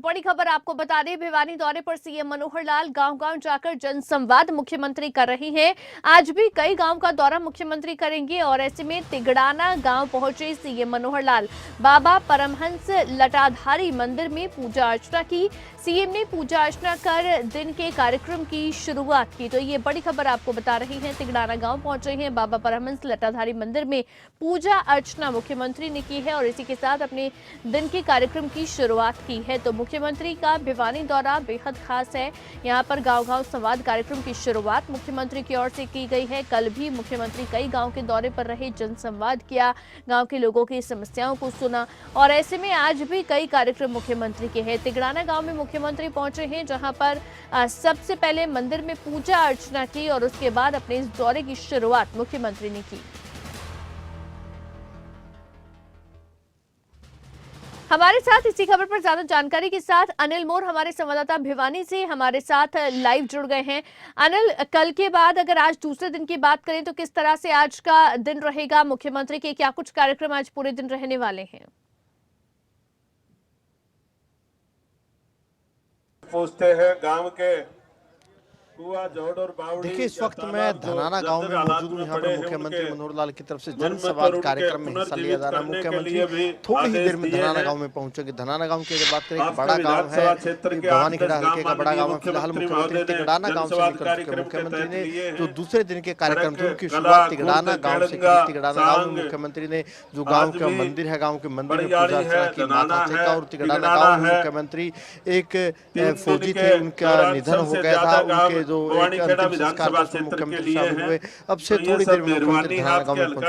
बड़ी खबर आपको बता दें, भिवानी दौरे पर सीएम मनोहर लाल गांव-गांव जाकर जनसंवाद मुख्यमंत्री कर रही हैं। आज भी कई गांव का दौरा मुख्यमंत्री करेंगे और ऐसे में तिगड़ाना गांव पहुंचे सीएम मनोहर लाल। बाबा परमहंस लटाधारी मंदिर में पूजा अर्चना की। सीएम ने पूजा अर्चना कर दिन के कार्यक्रम की शुरुआत की। तो ये बड़ी खबर आपको बता रही है, तिगड़ाना गांव पहुंचे हैं, बाबा परमहंस लटाधारी मंदिर में पूजा अर्चना मुख्यमंत्री ने की है और इसी के साथ अपने दिन के कार्यक्रम की शुरुआत की है। तो मुख्यमंत्री का भिवानी दौरा बेहद खास है। यहां पर गांव-गांव संवाद कार्यक्रम की शुरुआत मुख्यमंत्री की ओर से की गई है। कल भी मुख्यमंत्री कई गांव के दौरे पर रहे, जनसंवाद किया, गांव के लोगों की समस्याओं को सुना और ऐसे में आज भी कई कार्यक्रम मुख्यमंत्री के हैं। तिगड़ाना गांव में मुख्यमंत्री पहुंचे हैं, जहां पर सबसे पहले मंदिर में पूजा अर्चना की और उसके बाद अपने इस दौरे की शुरुआत मुख्यमंत्री ने की। हमारे साथ इसी खबर पर ज्यादा जानकारी के साथ अनिल मोर हमारे संवाददाता भिवानी से हमारे साथ लाइव जुड़ गए हैं। अनिल, कल के बाद अगर आज दूसरे दिन की बात करें तो किस तरह से आज का दिन रहेगा? मुख्यमंत्री के क्या कुछ कार्यक्रम आज पूरे दिन रहने वाले हैं? पूछते हैं गांव के कुआ जोड़ और बावड़ी। देखिए, इस वक्त मैं धनाना गांव में मौजूद हूँ। यहाँ पर मुख्यमंत्री मनोहर लाल की तरफ से जनसंवाद कार्यक्रम में हिस्सा लिया जा रहा है। मुख्यमंत्री थोड़ी ही देर में धनाना गांव में पहुंचेंगे। धनाना गांव की अगर बात करें, बड़ा गांव है, भवानीखेड़ा हल्के का बड़ा गांव है। फिलहाल मुख्यमंत्री तिगड़ाना गांव से निकल चुके। मुख्यमंत्री ने जो दूसरे दिन के कार्यक्रम थे उनकी शुरुआत तिगड़ाना गांव से की। तिगड़ाना गांव में मुख्यमंत्री ने जो गाँव का मंदिर है, गाँव के मंदिर में पूजा अर्चना की, माथा टेका। और तिगड़ाना गाँव में मुख्यमंत्री एक फौजी थे, उनका निधन हो गया था, उनके जो मुख्यमंत्री शामिल हुए। अब से थोड़ी देर में मुख्यमंत्री धनाना गांव में पहुंचे।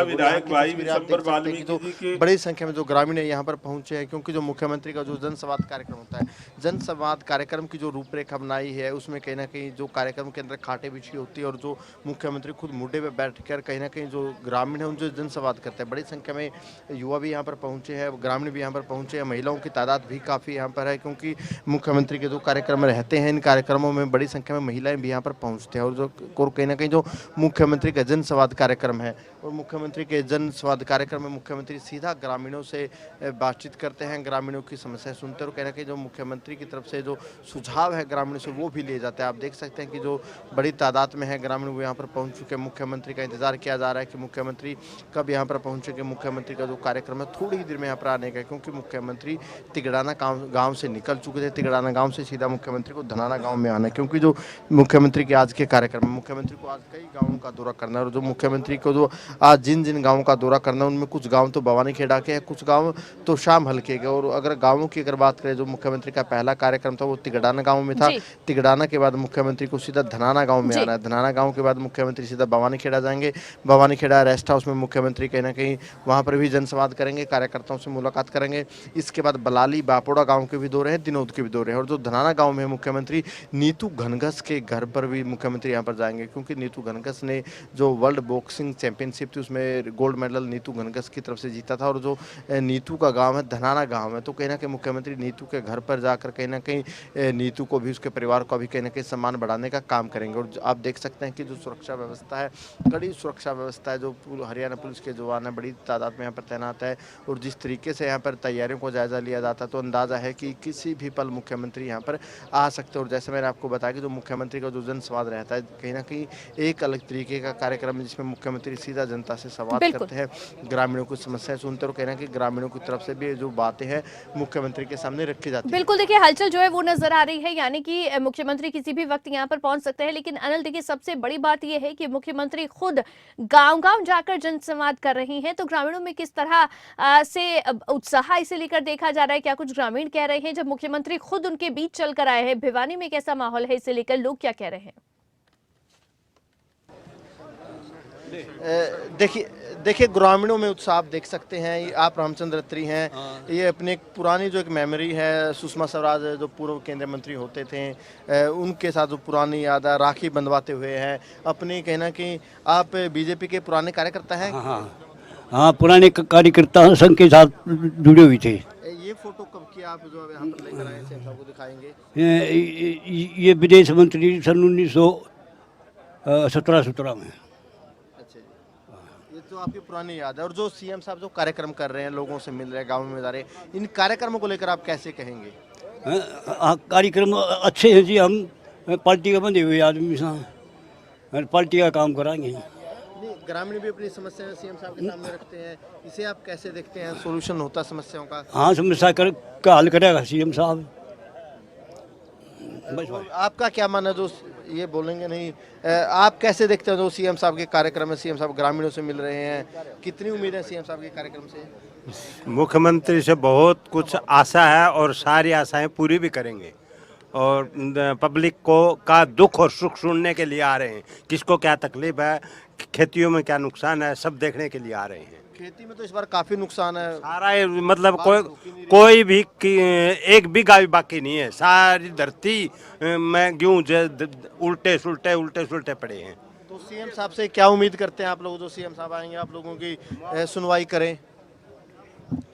आप देख सकते हैं कि जो बड़ी संख्या में जो ग्रामीण है यहाँ पर पहुंचे हैं, क्योंकि जो मुख्यमंत्री का जो जनसंवाद कार्यक्रम होता है, जनसंवाद कार्यक्रम की जो रूपरेखा बनाई है उसमें कहीं ना कहीं जो कार्यक्रम के अंदर खाटे बिछी होती है और जो मुख्यमंत्री खुद मुड्डे पे बैठकर कहीं ना कहीं जो ग्रामीण है उनसे जनसंवाद करते हैं। बड़ी संख्या में युवा भी यहाँ पर पहुंचे हैं, ग्रामीण भी यहाँ पर पहुंचे हैं, महिलाओं की तादाद भी काफ़ी यहाँ पर है, क्योंकि मुख्यमंत्री के जो कार्यक्रम रहते हैं इन कार्यक्रमों में बड़ी संख्या में महिलाएं भी यहाँ पर पहुंचते हैं। और जो कहीं ना कहीं जो मुख्यमंत्री का जनसंवाद कार्यक्रम है और मुख्यमंत्री के जनसंवाद कार्यक्रम में मुख्यमंत्री सीधा ग्रामीणों से बातचीत करते हैं, ग्रामीणों की समस्या सुनते हैं और कहीं ना कहीं जो मुख्यमंत्री की तरफ से जो सुझाव है ग्रामीणों से वो भी लिए जाते हैं। आप देख सकते हैं कि जो बड़ी तादाद में है ग्रामीण वो यहाँ पर पहुँच चुके हैं। मुख्यमंत्री का इंतजार किया जा रहा है कि मुख्यमंत्री कब यहाँ पर पहुँचेंगे। मुख्यमंत्री का जो कार्यक्रम है थोड़ी ही देर में यहाँ पर आने का, क्योंकि मुख्यमंत्री तिगड़ाना गाँव से निकल चुके थे। तिगड़ाना गाँव से सीधा मुख्यमंत्री को धनाना गाँव में आना है, क्योंकि जो मुख्यमंत्री के आज के कार्यक्रम में मुख्यमंत्री को आज कई गांवों का दौरा करना है। और जो मुख्यमंत्री को जो आज जिन जिन गांवों का दौरा करना है उनमें कुछ गांव तो भवानीखेड़ा के हैं, कुछ गांव तो शाम हल्के के। और अगर गांवों की अगर बात करें, जो मुख्यमंत्री का पहला कार्यक्रम था वो तिगड़ाना गांव में था। तिगड़ाना के बाद मुख्यमंत्री को सीधा धनाना गांव में आना है। धनाना गांव के बाद मुख्यमंत्री सीधा भवानीखेड़ा जाएंगे। भवानीखेड़ा रेस्ट हाउस में मुख्यमंत्री कहीं ना कहीं वहाँ पर भी जनसंवाद करेंगे, कार्यकर्ताओं से मुलाकात करेंगे। इसके बाद बलाली बापोड़ा गाँव के भी दौरे हैं, दिनोद के भी दौरे हैं। और जो धनाना गाँव में मुख्यमंत्री नीतू घनघस के घर पर भी मुख्यमंत्री यहाँ पर जाएंगे, क्योंकि नीतू घनघस ने जो वर्ल्ड बॉक्सिंग चैंपियनशिप थी उसमें गोल्ड मेडल नीतू घनघस की तरफ से जीता था। और जो नीतू का गांव है धनाना गांव है, तो कहीं ना कहीं मुख्यमंत्री नीतू के घर पर जाकर कहीं ना कहीं नीतू को भी, उसके परिवार को भी कहीं ना कहीं सम्मान बढ़ाने का काम करेंगे। और आप देख सकते हैं कि जो सुरक्षा व्यवस्था है, कड़ी सुरक्षा व्यवस्था है, जो हरियाणा पुलिस के जवान है बड़ी तादाद में यहाँ पर तैनात है। और जिस तरीके से यहाँ पर तैयारियों को जायजा लिया जाता है तो अंदाजा है कि किसी भी पल मुख्यमंत्री यहाँ पर आ सकते हैं। और जैसे मैंने आपको बताया कि जो मुख्यमंत्री का जो जनसंवाद रहता है कहीं ना कहीं एक अलग तरीके का कार्यक्रम, जिसमें मुख्यमंत्री सीधा जनता से संवाद करते हैं, ग्रामीणों की समस्याएं सुनते हैं और कहना कि ग्रामीणों की तरफ से भी जो बातें हैं मुख्यमंत्री के सामने रखी जाती है। बिल्कुल, देखिए हलचल जो है वो नजर आ रही है, यानी कि मुख्यमंत्री किसी भी वक्त यहाँ पर पहुंच सकते हैं। लेकिन अनिल, देखिए सबसे बड़ी बात यह है कि मुख्यमंत्री खुद गांव-गांव जाकर जनसंवाद कर रही हैं, तो ग्रामीणों में किस तरह से उत्साह इसे लेकर देखा जा रहा है? क्या कुछ ग्रामीण कह रहे हैं जब मुख्यमंत्री खुद उनके बीच चलकर आए हैं? भिवानी में कैसा माहौल है इसे लेकर, लोग क्या कह रहे हैं? देखिए ग्रामीणों में उत्साह आप देख सकते हैं। आप रामचंद्र अत्री हैं, ये अपने एक पुरानी जो एक मेमोरी है, सुषमा स्वराज जो पूर्व केंद्रीय मंत्री होते थे उनके साथ जो पुरानी याद है, राखी बंधवाते हुए हैं अपनी। कहना कि आप बीजेपी के पुराने कार्यकर्ता हैं। हाँ, पुराने कार्यकर्ता संघ के साथ जुड़े हुए थे। ये फोटो कब की आप जो यहाँ पर लेकर आए थे, आपको दिखाएंगे। ये विदेश मंत्री सन 1917-17 में। तो जो आपकी पुरानी याद है और जो सीएम साहब जो कार्यक्रम कर रहे हैं, लोगों से मिल रहे हैं, गाँव में जा रहे हैं, इन कार्यक्रमों को लेकर आप कैसे कहेंगे? कार्यक्रम अच्छे हैं जी। हम पार्टी का बंधे हुए आदमी हैं, पार्टी का काम कराएंगे। नहीं, ग्रामीण भी अपनी समस्याएं सीएम साहब के सामने रखते हैं, इसे आप कैसे देखते हैं? सोल्यूशन होता है समस्याओं का? हाँ, समस्या का हल करेगा सीएम साहब। बस भाई। आपका क्या मानना है? जो ये बोलेंगे नहीं, आप कैसे देखते हैं जो सीएम साहब के कार्यक्रम है? सीएम साहब ग्रामीणों से मिल रहे हैं, कितनी उम्मीद है सीएम साहब के कार्यक्रम से? मुख्यमंत्री से बहुत कुछ आशा है और सारी आशाएं पूरी भी करेंगे और पब्लिक को का दुख और सुख सुनने के लिए आ रहे हैं। किसको क्या तकलीफ है, खेतियों में क्या नुकसान है, सब देखने के लिए आ रहे हैं। खेती में तो इस बार काफी नुकसान है, सारा मतलब कोई भी एक भी गाय बाकी नहीं है। सारी धरती में गेहूं उल्टे सुल्टे पड़े हैं। तो सीएम साहब से क्या उम्मीद करते हैं आप लोग? जो सीएम साहब आएंगे आप लोगों की सुनवाई करें?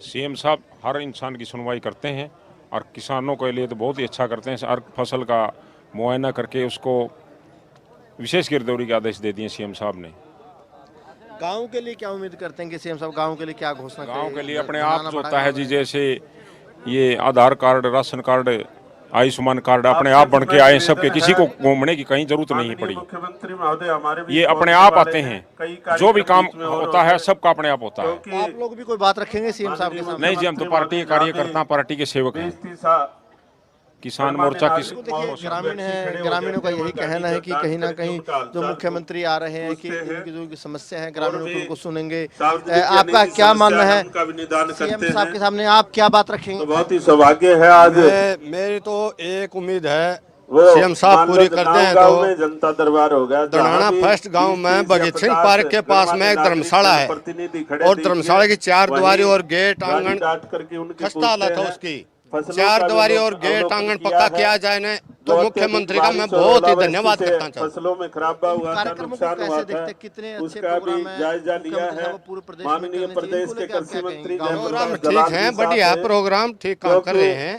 सीएम साहब हर इंसान की सुनवाई करते हैं और किसानों के लिए तो बहुत ही अच्छा करते हैं। हर फसल का मुआयना करके उसको विशेष गिरदौरी के आदेश दे दिए सीएम साहब ने। गांव के लिए क्या उम्मीद करते हैं कि सीएम साहब गांव के लिए क्या घोषणा गांव करेंगे? के लिए अपने आप जो होता है जी, जैसे ये Aadhaar card, ration card, Ayushman card अपने आप बन के आए सबके, किसी को घूमने की कहीं जरूरत नहीं पड़ी। मुख्यमंत्री महोदय हमारे ये अपने आप आते हैं, जो भी काम होता है सबका अपने आप होता है। आप लोग भी कोई बात रखेंगे सीएम साहब के सामने? नहीं जी, हम तो पार्टी के कार्यकर्ता, पार्टी के सेवक हैं। किसान मोर्चा देखिए, ग्रामीण है, ग्रामीणों का यही कहना है कि कहीं ना कहीं जो मुख्यमंत्री आ रहे हैं कि इनकी जो समस्या है ग्रामीणों की, उनको सुनेंगे। आपका क्या मानना है सीएम साहब के सामने? आप क्या बात रखेंगे? बहुत ही सौभाग्य है आज। मेरी तो एक उम्मीद है सीएम साहब पूरी कर दें तो जनता दरबार होगा। दरनाना फर्स्ट गांव में भगत सिंह पार्क के पास में एक धर्मशाला है और धर्मशाला की 4 द्वारी और गेट आंगन खस्ता हालत है उसकी। 4 द्वारी और गेट आंगन पक्का किया जाए ना तो मुख्यमंत्री का मैं बहुत ही धन्यवाद करता हूँ। फसलों में खराबा हुआ था, नुकसान हुआ था, कितने अच्छे उसका भी जायजा लिया है। माननीय प्रदेश के कृषि मंत्री प्रोग्राम ठीक है, बढ़िया है, प्रोग्राम ठीक काम कर रहे हैं,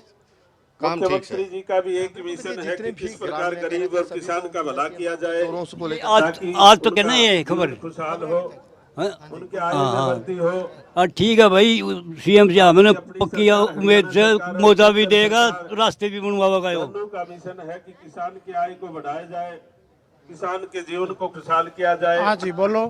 काम ठीक मुख्यमंत्री जी का भी एक मिशन है कि किस प्रकार गरीब और किसान का भला किया जाए, आज तो कहना है खबर खुशहाल हो, उनके आयु में वृद्धि हो। ठीक है भाई, सीएम से हमने पक्की उम्मीद से मौजा भी देगा, रास्ते भी बनवाएगा। दोनों का मिशन है कि किसान की आय को बढ़ाया जाए, किसान के जीवन को खुशहाल किया जाए। हाँ जी बोलो,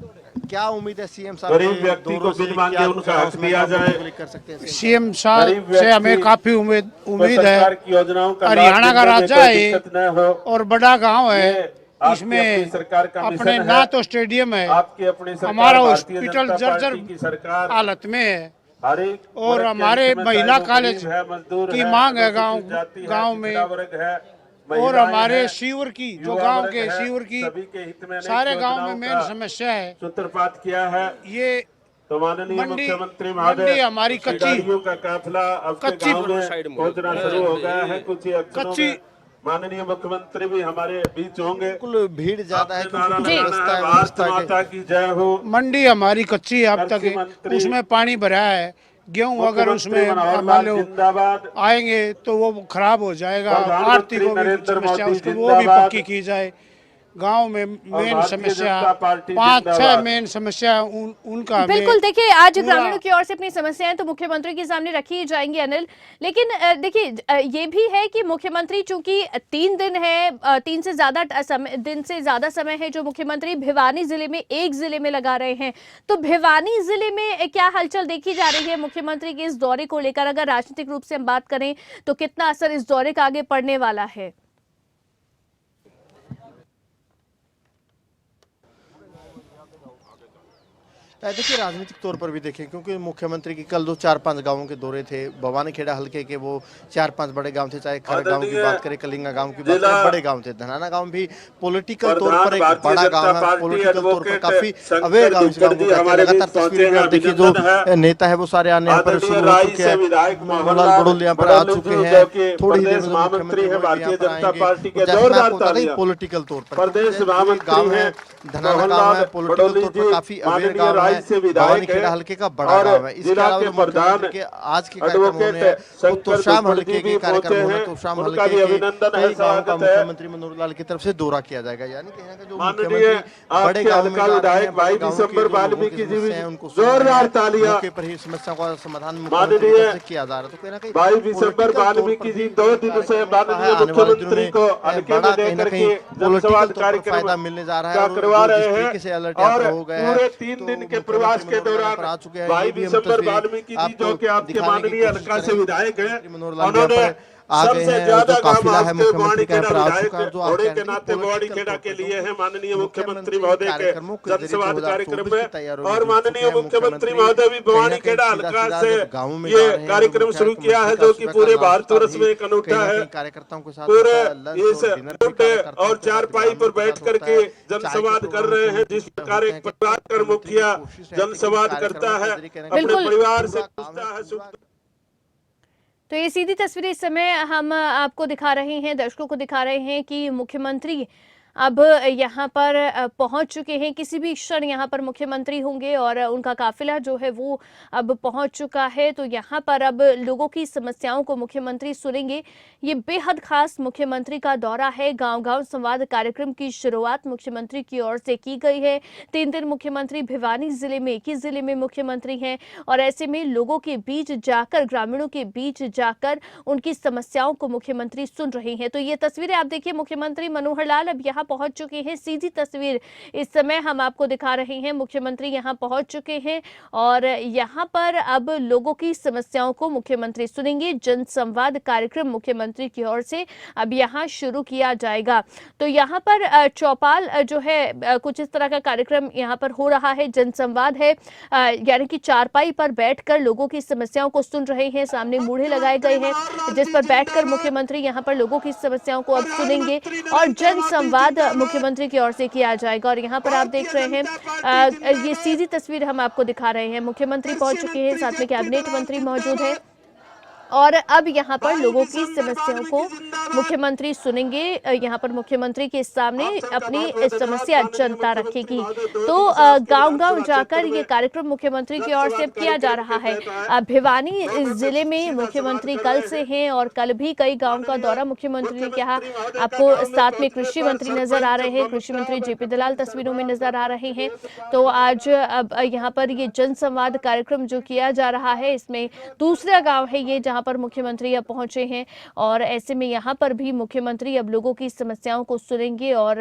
क्या उम्मीद है सीएम साहब? गरीब व्यक्ति को बिन मांगे उनका हक दिया जाए। कर सकते हैं सीएम साहब से हमें काफी उम्मीद है। सरकार की योजनाओं का हरियाणा का राजा है दिक्कत न हो और बड़ा गांव है, इसमें सरकार का अपने मिशन ना है। तो स्टेडियम है, आपकी अपनी सरकार, हमारा भारतीय हॉस्पिटल जनता जर्जर पार्टी की सरकार हालत में है हर एक और वर्ग के हमारे हित में, महिला चाहे वो कॉलेज गरीब है, मजदूर की है, मांग है अनुसूचित जाति है, गांव में, पिछड़ा वर्ग है, और महिलाएं हमारे हैं, शिविर की जो युवा गांव वर्ग के है, शिविर की सभी के हित में अनेक सारे गांव में योजनाओं मेन का समस्या है सूत्रपात किया है। ये तो माननीय मंडी मुख्यमंत्री मंडी महोदय, हमारी कच्ची गाड़ियों का काफिला अब के कच्ची गांव में पहुंचना शुरू हो गया है। कुछ ही अक्षरों कच्ची में माननीय मुख्यमंत्री भी हमारे बीच होंगे। बिल्कुल भीड़ ज्यादा है क्योंकि जी। व्यवस्था है, भारत व्यवस्था माता की जय हो। मंडी हमारी कच्ची है, अब तक कृषि मंत्री उसमें पानी भरा है, गेहूं अगर उसमें मनोहर मान लाल लो जिंदाबाद। आएंगे तो वो खराब हो जाएगा। प्रधानमंत्री आरती को भी नरेंद्र समस्या मोदी उसको वो भी जिंदाबाद। पक्की की जाए। गांव में मेन भारतीय समस्या जनता पार्टी 5-6 जिंदाबाद। मेन समस्या उनका हमें बिल्कुल, देखिए आज पूरा- ग्रामीणों की ओर से अपनी समस्याएं तो मुख्यमंत्री के सामने रखी ही जाएंगी अनिल, लेकिन देखिए ये भी है कि मुख्यमंत्री चूंकि 3 दिन है, 3 से ज्यादा दिन से ज्यादा समय है जो मुख्यमंत्री भिवानी जिले में एक जिले में लगा रहे हैं, तो भिवानी जिले में क्या हलचल देखी जा रही है मुख्यमंत्री के इस दौरे को लेकर? अगर राजनीतिक रूप से हम बात करें तो कितना असर इस दौरे का आगे पड़ने वाला है? देखिए राजनीतिक तौर पर भी देखें क्योंकि मुख्यमंत्री की कल 4-5 गांवों के दौरे थे। भवानीखेड़ा हल्के के वो 4-5 बड़े गांव थे, चाहे खर गांव की बात करें, कलिंगा गांव की बात करें, बड़े गांव थे। धनाना गांव भी पॉलिटिकल तौर पर एक बड़ा गांव है, पॉलिटिकल तौर पर काफी अवेयर गांव से लगातार तस्वीर में आप देखिए जो नेता है वो सारे आने यहाँ पर शुरू हो चुके हैं। मनोहरलाल बड़ोल यहाँ पर आ चुके हैं, थोड़ी देर में मुख्यमंत्री भारतीय जनता पार्टी के पॉलिटिकल तौर पर प्रदेश महामंत्री गाँव है, धनाना गाँव है, पॉलिटिकल तौर पर काफी अवेयर गाँव है। 22 से विधायक खेड़ा है हल्के का बड़ा और गांव है। इसके जिला अलावा के जो मुख्यमंत्री प्रधान के आज के कार्यक्रम होने एडवोकेट हैं वो शंकर तुर्शाम दुप्पड़ हल्के जी के भी कार्यक्रम पहुंचे होने हैं, तुर्शाम उनका हल्के भी के अभिनंदन है, कई गांव का स्वागत है। मुख्यमंत्री मनोहर लाल की तरफ से दौरा किया जाएगा। यानी कहीं ना कहीं जो माननीय मुख्यमंत्री बड़े आपके गांव में हल्का जा रहे विधायक हैं, भाई बड़े गांव के दिसंबर जो लोगों की वाल्मीकि जी भी समस्या है उनको सुन रहे जोरदार हैं, तालियां। मौके पर ही समस्या का समाधान मुख्यमंत्री की माननीय तरफ से किया जा रहा है। तो कहीं ना कहीं भाई दिसंबर political तौर पर वाल्मीकि भी जी 2 दिन से माननीय आने वाले दिनों मुख्यमंत्री में को हल्के बड़ा में कहीं ना देकर कहीं के पॉलिटिकल जनसंवाद तौर पर कार्यक्रम फायदा मिलने जा रहा है का और करवा जो रहे जिस हैं तरीके से अलर्ट और यात्रा हो गया है पूरे 3 तो दिन के मुख्यमंत्री प्रवास के मनोहर लाल दौरान पर आ चुके हैं। भाई ये भी हम दिसंबर तस्वीरें वाल्मीकि जी आपको जो कि आपके दिखाने की माननीय कोशिश हल्का से करेंगे। विधायक है, मनोहर लाल यहाँ उन्होंने पर आ गए सबसे हैं। ज्यादा जो काम काफिला है आपके मुख्यमंत्री का यहाँ पर आ विधायक चुका है। जो घोड़े आप के नाते बॉडी खेड़ा के लिए है माननीय मुख्यमंत्री मुख्यमंत्री महोदय के कार्यक्रमों के जरिए जनसंवाद कार्यक्रम 2024 में की तैयारियों में और जुट माननीय चुके हैं। मुख्यमंत्री महोदय भी कहीं ना भवानी कहीं खेड़ा सीधा हल्का सीधा से जब गाँवों में जा ये रहे हैं, कार्यक्रम जो शुरू मुख्य किया है मंत्री का जो कि सुबह का पूरे नाश्ता भारतवर्ष भी में एक अनूठा कहीं ना है। कहीं कार्यकर्ताओं के साथ पूरे होता है, लंच इस और डिनर भी रूट कार्यकर्ताओं और के साथ, चारपाई पर ग्रामीणों के बैठ साथ होता करके है। जनसंवाद कर प्रोग्राम रहे हैं, मुख्यमंत्री जिस के प्रकार होते एक हैं कि परिवार कर मुख्यमंत्री की मुखिया कोशिश रहती है कि जनसंवाद करता कार्यक्रमों के है, जरिए कहीं ना कहीं अपने बिल्कुल। परिवार से पूरा पूछता है सुख तो ये सीधी तस्वीरें इस समय हम आपको दिखा रहे हैं, दर्शकों को दिखा रहे हैं कि मुख्यमंत्री अब यहाँ पर पहुंच चुके हैं। किसी भी क्षण यहाँ पर मुख्यमंत्री होंगे और उनका काफिला जो है वो अब पहुंच चुका है। तो यहाँ पर अब लोगों की समस्याओं को मुख्यमंत्री सुनेंगे। ये बेहद खास मुख्यमंत्री का दौरा है। गांव-गांव संवाद कार्यक्रम की शुरुआत मुख्यमंत्री की ओर से की गई है। 3 दिन मुख्यमंत्री भिवानी जिले में, किस जिले में मुख्यमंत्री हैं और ऐसे में लोगों के बीच जाकर, ग्रामीणों के बीच जाकर उनकी समस्याओं को मुख्यमंत्री सुन रहे हैं। तो ये तस्वीरें आप देखिए, मुख्यमंत्री मनोहर लाल अब यहाँ पहुंच चुके हैं। सीधी तस्वीर इस समय हम आपको दिखा रहे हैं। मुख्यमंत्री यहाँ पहुंच चुके हैं और यहाँ पर अब लोगों की समस्याओं को मुख्यमंत्री सुनेंगे। जनसंवाद कार्यक्रम मुख्यमंत्री की ओर से अब यहाँ शुरू किया जाएगा। तो यहाँ पर चौपाल जो है कुछ इस तरह का कार्यक्रम यहाँ पर हो रहा है। जनसंवाद है, यानी कि चारपाई पर बैठकर लोगों की समस्याओं को सुन रहे हैं। सामने मूढ़े लगाए गए हैं जिस पर बैठकर मुख्यमंत्री यहाँ पर लोगों की समस्याओं को अब सुनेंगे और जनसंवाद मुख्यमंत्री की ओर से किया जाएगा। और यहाँ पर आप देख रहे हैं ये सीधी तस्वीर हम आपको दिखा रहे हैं। मुख्यमंत्री पहुंच चुके हैं, साथ में कैबिनेट मंत्री मौजूद हैं और अब यहाँ पर लोगों की समस्याओं को मुख्यमंत्री सुनेंगे। यहाँ पर मुख्यमंत्री के सामने अपनी समस्या जनता रखेगी। तो गांव-गांव जाकर ये कार्यक्रम मुख्यमंत्री की ओर से किया जा रहा है। भिवानी जिले में मुख्यमंत्री कल से हैं और कल भी कई गांव का दौरा मुख्यमंत्री ने किया। आपको साथ में कृषि मंत्री नजर आ रहे हैं, कृषि मंत्री जेपी दलाल तस्वीरों में नजर आ रहे हैं। तो आज अब यहाँ पर ये जनसंवाद कार्यक्रम जो किया जा रहा है, इसमें दूसरा गाँव है ये जहाँ पर मुख्यमंत्री अब पहुंचे हैं और ऐसे में यहाँ पर भी मुख्यमंत्री अब लोगों की समस्याओं को सुनेंगे। और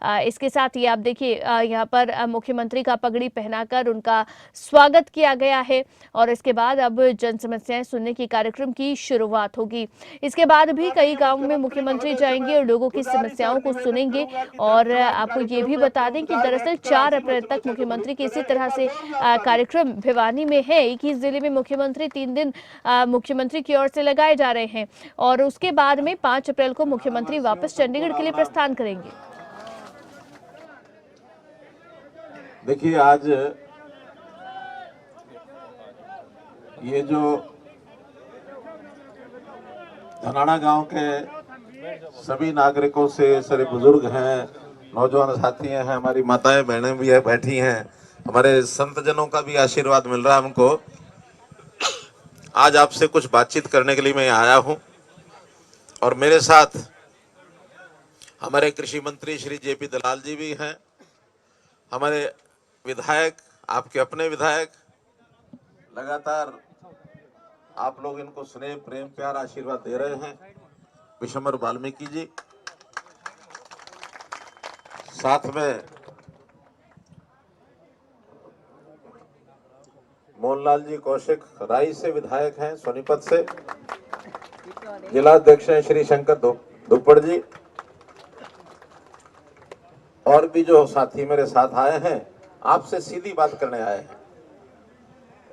इसके साथ ही आप देखिए यहाँ पर मुख्यमंत्री का पगड़ी पहनाकर उनका स्वागत किया गया है और इसके बाद अब जन समस्याएं सुनने की कार्यक्रम की शुरुआत होगी। इसके बाद भी कई गांवों में मुख्यमंत्री जाएंगे और लोगों की समस्याओं को सुनेंगे। और आपको ये भी बता दें कि दरअसल 4 अप्रैल तक मुख्यमंत्री के इसी तरह से कार्यक्रम भिवानी में है। 21 जिले में मुख्यमंत्री 3 दिन मुख्यमंत्री की ओर से लगाए जा रहे हैं और उसके बाद में 5 अप्रैल को मुख्यमंत्री वापस चंडीगढ़ के लिए प्रस्थान करेंगे। देखिए, आज ये जो धनाना गांव के सभी नागरिकों से, सारे बुजुर्ग हैं, नौजवान साथी हैं, हमारी माताएं बहनें भी है बैठी हैं, हमारे संतजनों का भी आशीर्वाद मिल रहा है हमको। आज आपसे कुछ बातचीत करने के लिए मैं आया हूं और मेरे साथ हमारे कृषि मंत्री श्री जेपी दलाल जी भी हैं, हमारे विधायक, आपके अपने विधायक, लगातार आप लोग इनको स्नेह, प्रेम, प्यार, आशीर्वाद दे रहे हैं, विशंबर वाल्मीकि जी, साथ में मोहनलाल जी कौशिक राई से विधायक हैं, सोनीपत से, जिला अध्यक्ष हैं श्री शंकर दुप्पड़ जी, और भी जो साथी मेरे साथ आए हैं। आपसे सीधी बात करने आए हैं।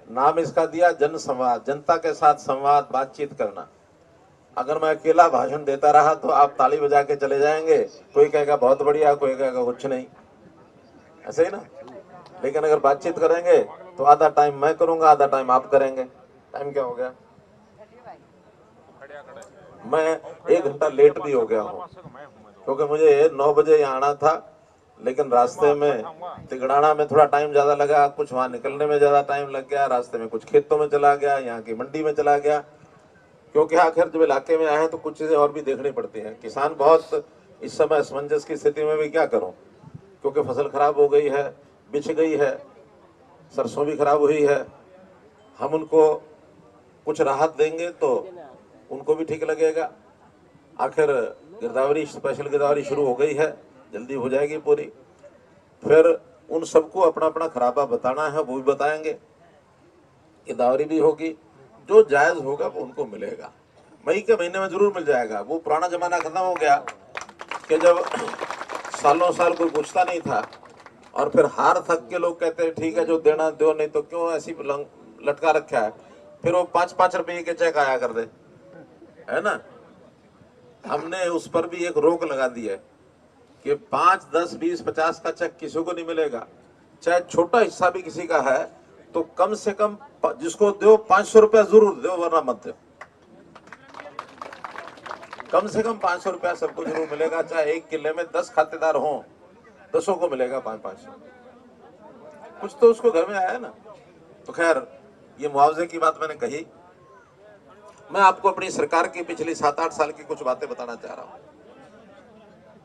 नाम इसका दिया जन संवाद, जनता के साथ संवाद, बातचीत करना। अगर मैं अकेला भाषण देता रहा तो आप ताली बजा के चले जाएंगे, कोई कहेगा बहुत बढ़िया, कोई कहेगा कुछ नहीं, ऐसे ही ना। लेकिन अगर बातचीत करेंगे तो आधा टाइम मैं करूंगा, आधा टाइम आप करेंगे। टाइम क्या हो गया? मैं 1 घंटा लेट भी हो गया हूँ क्योंकि मुझे 9 बजे यहाँ आना था लेकिन रास्ते में तिगड़ाना में थोड़ा टाइम ज्यादा लगा, कुछ वहां निकलने में ज्यादा टाइम लग गया, रास्ते में कुछ खेतों में चला गया, यहाँ की मंडी में चला गया, क्योंकि आखिर जब इलाके में आए हैं तो कुछ चीजें और भी देखनी पड़ती हैं। किसान बहुत इस समय असमंजस की स्थिति में भी क्या करूं, क्योंकि फसल खराब हो गई है, बिछ गई है, सरसों भी खराब हुई है। हम उनको कुछ राहत देंगे तो उनको भी ठीक लगेगा। आखिर गिरदावरी, स्पेशल गिरदावरी शुरू हो गई है, जल्दी हो जाएगी पूरी। फिर उन सबको अपना अपना खराबा बताना है, वो भी बताएंगे। गिरदावरी भी होगी, जो जायज होगा वो उनको मिलेगा। मई के महीने में जरूर मिल जाएगा। वो पुराना जमाना खत्म हो गया कि जब सालों साल कोई पूछता नहीं था और फिर हार थक के लोग कहते हैं ठीक है जो देना दो, नहीं तो क्यों ऐसी लटका रखा है। फिर वो 5-5 रुपये के चेक आया कर दे, है ना। हमने उस पर भी एक रोक लगा दी है कि 5, 10, 20, 50 का चेक किसी को नहीं मिलेगा। चाहे छोटा हिस्सा भी किसी का है तो कम से कम जिसको दो 500 रुपया जरूर दो, वरना मत दो। कम से कम 500 रुपया सबको जरूर मिलेगा। चाहे एक किले में 10 खातेदार हों, 10 को मिलेगा 500। कुछ तो उसको घर में आया ना। तो खैर, ये मुआवजे की बात मैंने कही। मैं आपको अपनी सरकार की पिछली 7-8 साल की कुछ बातें बताना चाह रहा हूँ।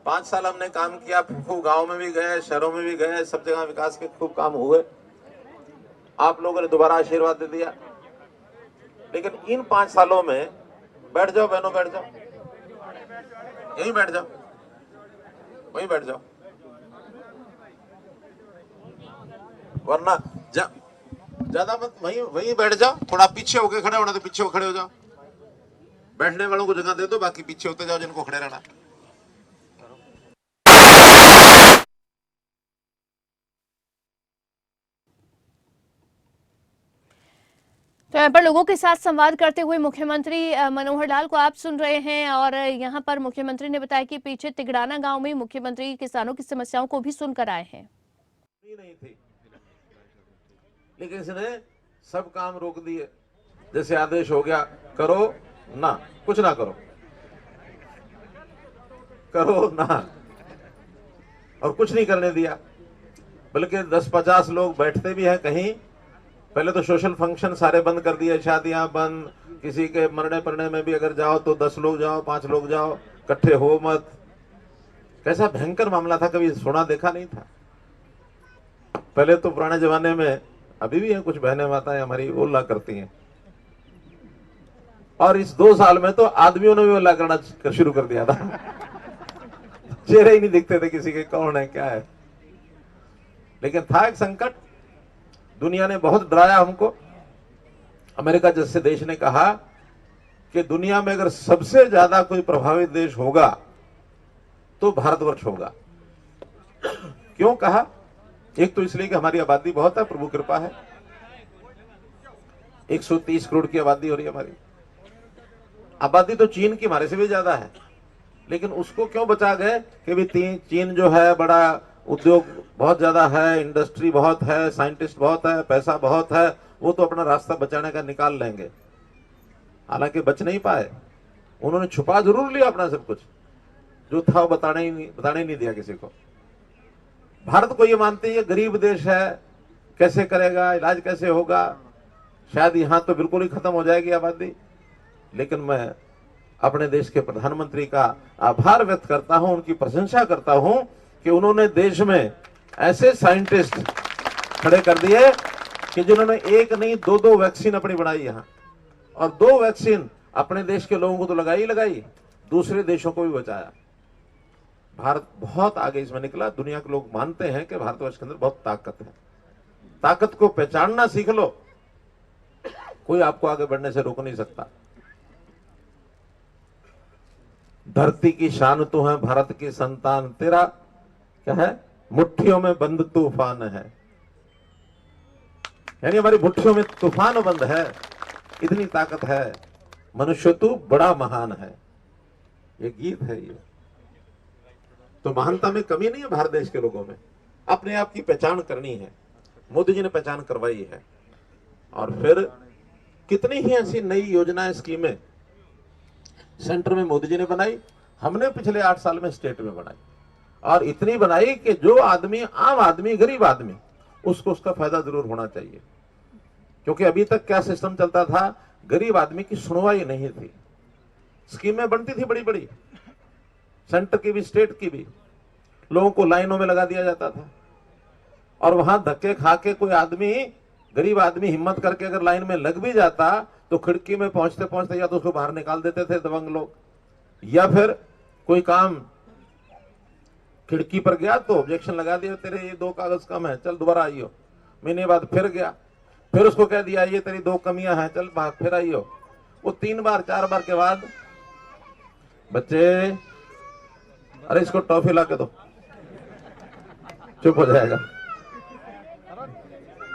5 साल हमने काम किया, खूब गांव में भी गए, शहरों में भी गए, सब जगह विकास के खूब काम हुए। आप लोगों ने दोबारा आशीर्वाद दे दिया। लेकिन इन 5 सालों में, बैठ जाओ बहनों, बैठ जाओ, यहीं बैठ जाओ, वहीं बैठ जाओ, वरना ज्यादा मत, वहीं बैठ जाओ। थोड़ा पीछे होके खड़े होना तो पीछे खड़े हो जाओ। बैठने वालों को जगह दे दो, बाकी पीछे होते जाओ जिनको खड़े रहना। तो यहाँ पर लोगों के साथ संवाद करते हुए मुख्यमंत्री मनोहर लाल को आप सुन रहे हैं। और यहाँ पर मुख्यमंत्री ने बताया कि पीछे तिगड़ाना गांव में मुख्यमंत्री किसानों की समस्याओं को भी सुनकर आए हैं। नहीं थी, लेकिन इसने सब काम रोक दिए। जैसे आदेश हो गया, करो ना, कुछ ना करो, करो ना, और कुछ नहीं करने दिया। बल्कि 10-50 लोग बैठते भी हैं कहीं। पहले तो सोशल फंक्शन सारे बंद कर दिए, शादियां बंद। किसी के मरने पड़ने में भी अगर जाओ तो 10 लोग जाओ, 5 लोग जाओ, इकट्ठे हो मत। कैसा भयंकर मामला था, कभी सुना देखा नहीं था। पहले तो पुराने जमाने में, अभी भी है कुछ बहनें माताएं हमारी, वो अल्लाह करती हैं। और इस 2 साल में तो आदमियों ने भी अल्लाह करना शुरू कर दिया था। चेहरे ही नहीं दिखते थे किसी के, कौन है क्या है। लेकिन था एक संकट, दुनिया ने बहुत डराया हमको। अमेरिका जैसे देश ने कहा कि दुनिया में अगर सबसे ज्यादा कोई प्रभावित देश होगा तो भारतवर्ष होगा। क्यों कहा? एक तो इसलिए कि हमारी आबादी बहुत है, प्रभु कृपा है। 130 करोड़ की आबादी हो रही है हमारी। आबादी तो चीन की हमारे से भी ज्यादा है, लेकिन उसको क्यों बचा गए कि भी चीन जो है बड़ा उद्योग बहुत ज्यादा है, इंडस्ट्री बहुत है, साइंटिस्ट बहुत है, पैसा बहुत है, वो तो अपना रास्ता बचाने का निकाल लेंगे। हालांकि बच नहीं पाए, उन्होंने छुपा जरूर लिया अपना सब कुछ, जो था वो बताने ही नहीं दिया किसी को। भारत को ये मानते हैं गरीब देश है, कैसे करेगा, इलाज कैसे होगा, शायद यहां तो बिल्कुल ही खत्म हो जाएगी आबादी। लेकिन मैं अपने देश के प्रधानमंत्री का आभार व्यक्त करता हूं, उनकी प्रशंसा करता हूं कि उन्होंने देश में ऐसे साइंटिस्ट खड़े कर दिए कि जिन्होंने एक नहीं 2-2 वैक्सीन अपनी बनाई यहां, और 2 वैक्सीन अपने देश के लोगों को तो लगाई, दूसरे देशों को भी बचाया। भारत बहुत आगे इसमें निकला। दुनिया के लोग मानते हैं कि भारतवर्ष के अंदर बहुत ताकत है। ताकत को पहचानना सीख लो, कोई आपको आगे बढ़ने से रोक नहीं सकता। धरती की शान तू है, भारत की संतान, तेरा क्या है, मुट्ठियों में बंद तूफान है। यानी हमारी मुट्ठियों में तूफान बंद है, इतनी ताकत है। मनुष्य तू बड़ा महान है, ये गीत है। ये तो महानता में कमी नहीं है भारत देश के लोगों में। अपने आप की पहचान करनी है, मोदी जी ने पहचान करवाई है। और फिर कितनी ही ऐसी नई योजनाएं, स्कीमें सेंटर में मोदी जी ने बनाई, हमने पिछले 8 साल में स्टेट में बनाई। और इतनी बनाई कि जो आदमी, आम आदमी, गरीब आदमी, उसको उसका फायदा जरूर होना चाहिए। क्योंकि अभी तक क्या सिस्टम चलता था, गरीब आदमी की सुनवाई नहीं थी। स्कीमें बनती थी बड़ी बड़ी, सेंटर की भी स्टेट की भी, लोगों को लाइनों में लगा दिया जाता था और वहां धक्के खा के कोई आदमी, गरीब आदमी हिम्मत करके अगर लाइन में लग भी जाता तो खिड़की में पहुंचते पहुंचते या तो उसको बाहर निकाल देते थे दबंग लोग, या फिर कोई काम खिड़की पर गया तो ऑब्जेक्शन लगा दिया, तेरे ये 2 कागज कम है, चल दोबारा आइयो। महीने बाद फिर गया, फिर उसको कह दिया ये तेरी 2 कमियां हैं, चल फिर आइयो। वो 3 बार 4 बार के बाद, बच्चे अरे इसको टॉफी ला के दो, चुप हो जाएगा।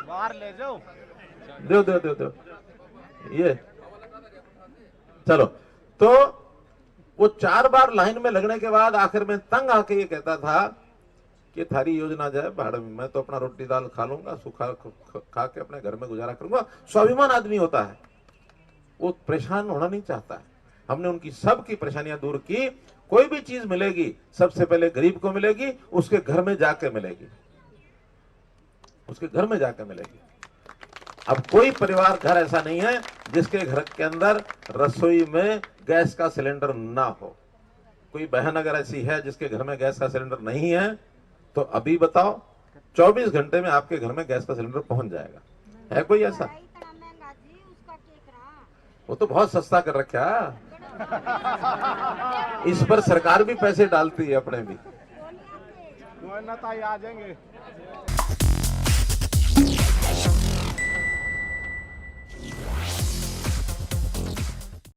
बाहर ले जाओ, दो दो दो दो ये चलो। तो वो 4 बार लाइन में लगने के बाद आखिर में तंग आके ये कहता था कि थारी योजना जाए भाड़ में, मैं तो अपना रोटी दाल खा लूंगा, सूखा खा के अपने घर में गुजारा करूंगा। स्वाभिमान आदमी होता है, वो परेशान होना नहीं चाहता है। हमने उनकी सबकी परेशानियां दूर की। कोई भी चीज मिलेगी सबसे पहले गरीब को मिलेगी, उसके घर में जाके मिलेगी, उसके घर में जाके मिलेगी। अब कोई परिवार, घर ऐसा नहीं है जिसके घर के अंदर रसोई में गैस का सिलेंडर ना हो। कोई बहन अगर ऐसी है जिसके घर में गैस का सिलेंडर नहीं है तो अभी बताओ, 24 घंटे में आपके घर में गैस का सिलेंडर पहुंच जाएगा। है कोई ऐसा? वो तो बहुत सस्ता कर रखा, इस पर सरकार भी पैसे डालती है अपने भी। आ जाएंगे।